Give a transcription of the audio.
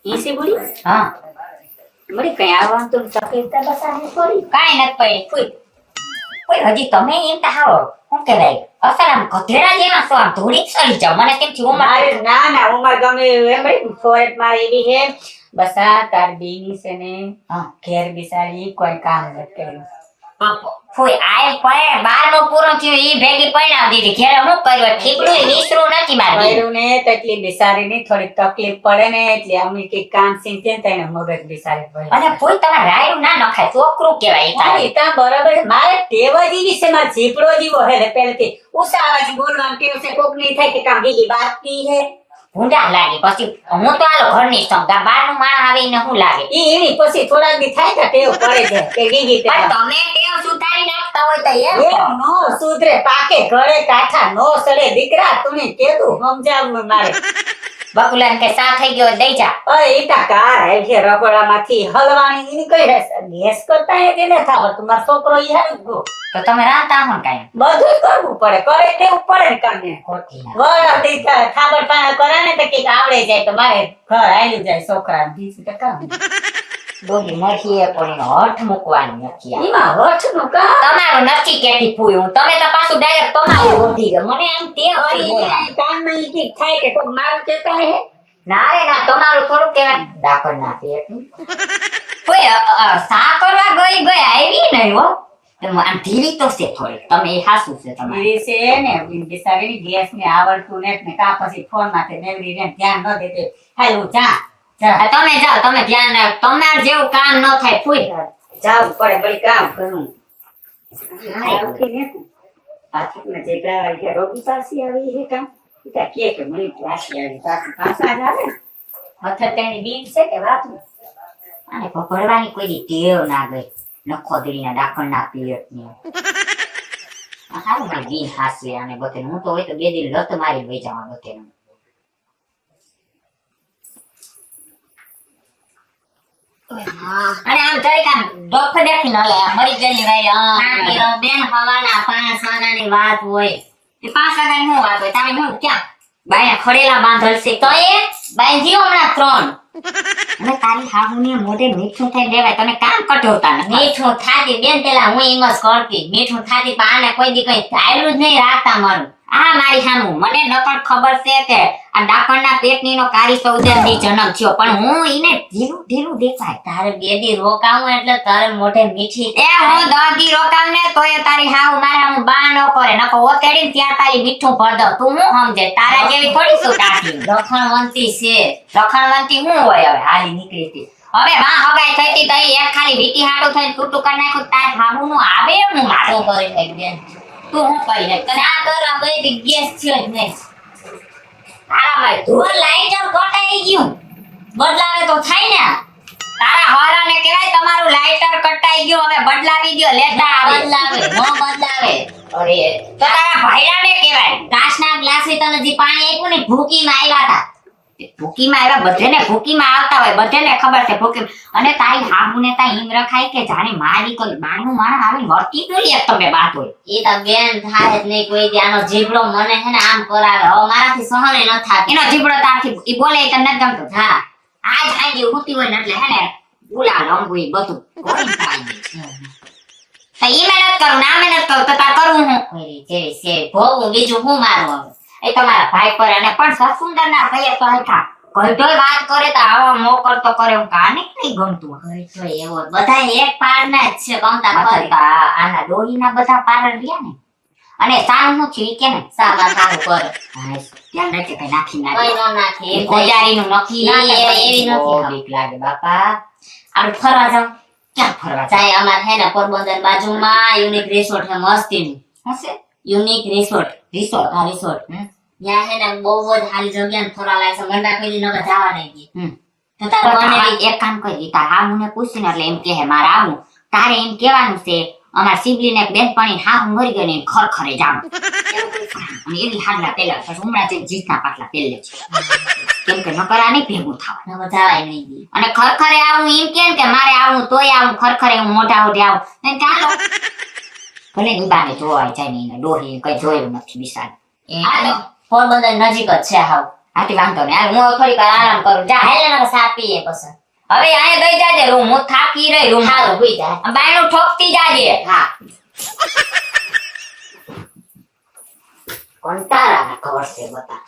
EC બુડી હા બડી કઈ આવવાનું તો તકલીફ તો બસ આને થોડી કાઈ નથી પડી કોઈ કોઈ હજી તમે એમ તાવો શું કહેવાય અસલ આમ ગધેડા જેવા છો આમ થોડીક સડી જાવ મને કેમ થયું મારે ના ના ઉમર ગમે એમ બડી ફોરેટ મારી એવી હે બસ આ તાર બેની છે ને ઘેર બિસાડી કોઈ કામ નથી કર્યું ફોઈ આય પડે બાર નો પૂરો થયો ઈ ભેગી પૈણા દીધી ઘેર હું કર્યો ઠીકડું વિસરું નથી મારી કર્યું ને તેટલી બિસારીની થોડી તકલીફ પડે ને એટલે અમે કઈ કામ સીંચે તેને મગજ બિસારી પડે અને ફોઈ તમારે રાયડું ના નખાય છોકરું કહેવાય ઈ તારે. તા બરાબર મારે ટેવ જ એવી છે મારે જીપડો જીવો હે ને પહેલેથી ઉષા અવાજ બોલવાનું ટેવ છે કોક નહીં થાય કે કામ બીજી બાતની હે ભૂંડા લાગે પછી હું તો આલો ઘરની છું બાર નું માણસ આવે એને શું લાગે એની પછી થોડાક દી થાય કે ટેવ પડે છે કે ગીગી તે પણ તમે ટેવ સુધારી નાખતા હોય તો એમ એમ નો સુધરે પાકે ઘરે કાઠા નો સડે દીકરા તુને કેતું સમજાવવું મારે બકુલાને કે સા થઈ ગયો દઈ જા અરે ઈતા કાર હે છે રગોડામાંથી હલવાણી એની કઈ રહેશે ગેસ કરતા હે કે ન થાવ તમારો છોકરો ઈ હારું ગો તો તમે રાંધતા હો ને કાંઈ બધું કરવું પડે કરે તેવું પડે ને કામે ખોટી ના. વર દીકરા થાબડ પાણા કરે ને તો કઈક આવડે જાય તો મારે ઘર આયલું જાય છોકરા 20 કામ ડોગી નથી એ પણ એનો હઠ મૂકવાનું નથી આ. એમાં વઠ નું કામ તમારું નથી કેતી ફૂયું તમે તો પાછું ડાયરેક્ટ તમારું વધી ગયો મને એમ તે કામમાં ઈ કઈક થાય કે કોક મારું કેતા હે ના રે ના તમારું થોડું કેવાય ડાકર ના પેટનું કોઈ સા કરવા ગઈ આવી નહીં હો તમે આમ ધીરી તો છે થોડી તમે એ હાસું છે તમારે ઈ છે ને બિચારી ગેસ ને આવડતું ને કા પછી ફોન માંથી મેળવી ને ધ્યાન ન દેતે હાલ હું જા હા, તમે જાઓ તમે ધ્યાન રાખ તમારે જેવું કામ ન થાય ફૂઈ જાવું પડે બળી કામ કરું પાછું જે ગાય કે રોગી પાસી આવી હે કામ ઈતા કે મળી પાસી આવી પાછા જ આવે હથર તેની બીન છે કે વાત અને ભરવાની કોઈ દી ટેવ ના ગઈ નખો દીના ડાકણ ના પિયત ની હારું મારી બીન હાસી અને બતે હું તો હોય તો બે દિન લત મારી લઈ જવા બતે અને આમ જરીક આમ ડોક્ટર દેખી ન લે મરી ગયેલી વાય બેન હવાના 5 વાગ્યાની વાત હોય એ 5 વાગ્યાની શું વાત હોય તમે હું ક્યાં બાય ખડેલા બાંધલ છે તો એ બાંધી હમણાં 3 અને તારી હાહુને મોઢે મીઠું થઈ દેવાય તમે કામ કટોતા નથી મીઠું થાતી બેન પેલા હું એમ જ કરતી મીઠું થાતી પણ આને કોઈ દી કઈ ચાલ્યું જ નહીં રાખતા મારું આ મારી સામું મને નકર ખબર છે કે આ ડાકણના પેટની નો કારી સૌદેન ની જન્મ થયો પણ હું ઈને ધીરું ધીરું દેખાય તારે બે દી રોકાવું એટલે તારે મોઢે મીઠી એ હું 10 દી રોકાવ ને તોય તારી હાવ મારા હું બા ન કરે નકો ઓતેડી ત્યાં તારી મીઠું ભર દઉં તું હું સમજે તારા જેવી થોડી શું કાઠી લખણવંતી છે લખણવંતી હું હોય હવે હાલી નીકળી હતી હવે બા હગાઈ થઈતી તઈ એક ખાલી વીટી હાડું થઈને ટૂટું કરી નાખ્યું તાર હામુ નું આવે હું મારું કરી નાખ બેન તું હું કરી નાખ તને આ કરવા બધી ગેસ છે જ નહીં તારા ભાઈ ધોર લાઈટર કટાઈ ગયું બદલાવે તો થાય ને તારા હવારાને કહેવાય તમારું લાઈટર કટાઈ ગયું હવે બદલાવી દ્યો લેતા બદલાવે નો બદલાવે અરે તો તારા ભાઈરાને કહેવાય કાચના ગ્લાસની તને જે પાણી આપ્યું ને ભૂકીમાં આવ્યા હતા ભૂકીમાં આવ્યા બધાને ભૂકીમાં આવતા હોય બધાને ખબર છે ભૂકી અને તારી હાબુને તા હિમ રખાય કે જાણે મારી કોઈ બાણું માણસ આવી વર્તી તો એક તમે બાત હોય એ તો બેન થાય જ નહીં કોઈ દી આનો જીભડો મને હે ને આમ કરાવે હવે મારાથી સહન ન થાય એનો જીભડો તારથી ઈ બોલે તો ન ગમતો હા આજ આઈ ઉતી હોય ને એટલે હે ને બોલા રંગુ ઈ બધું કોઈ થાય તો ઈ મહેનત કરું ના મહેનત કરું તો તા કરું હું કોઈ જે છે ભોગું બીજું હું મારું હવે એ તમારા ભાઈ પર અને પણ સુંદર ના ભાઈ તો હતા કોઈ વાત કરે તો આવો મોકર તો કરે હું કાને નહીં ગમતું હોય તો એવો બધા એક પાર ના જ છે ગમતા કરતા આના ડોહીના બધા પાર રહ્યા ને અને સારું હું છું કે ને સાવા સારું કરે ત્યાં નથી કઈ નાખી નાખી કોજારીનું નખી એવી નથી બીક લાગે બાપા આપણે ફરવા જાવ ક્યાં ફરવા જાય અમાર હે ને પોરબંદર બાજુમાં યુનિક રિસોર્ટ હે મસ્તીનું હશે યુનિક રિસોર્ટ હા રિસોર્ટ ત્યાં હે ને બહુ જ હારી જગ્યા ફરવા લાગે છે ગંડા કોઈ ન જવા નહીં દી તો તારે મને એક કામ કરી તાર હા મને પૂછીને એટલે એમ કહે મારે આવું તારે એમ કહેવાનું છે અમાર સિબલીને એક બેનપણી હા હું મરી ગઈ ને ખરખરે જામ અને એની હાડલા પેલા હમણાં જે જીતના પાટલા પેલે છે કેમ કે નકરા નહીં ભેગું થવા ન જવાય નહીં દી અને ખરખરે આવું એમ કે મારે આવું તોય આવું ખરખરે હું મોટા હોડે આવું ચાલો ભલે નિબાને જોવાય જાય નહીં ડોહી કઈ જોયું નથી બિસાડ પોરબંદર નજીક જ છે હાવ હાથી વાંધો નહીં હાલ હું થોડીક વાર આરામ કરું જા હાલે ને સા પીએ પછી હવે આયા દઈ જાજે રૂમ હું થાકી રહી રૂમ હાલો ભૂઈ જા. બાયણું ઠોકતી જાજે હા. કંટાળા ખબર છે બતા.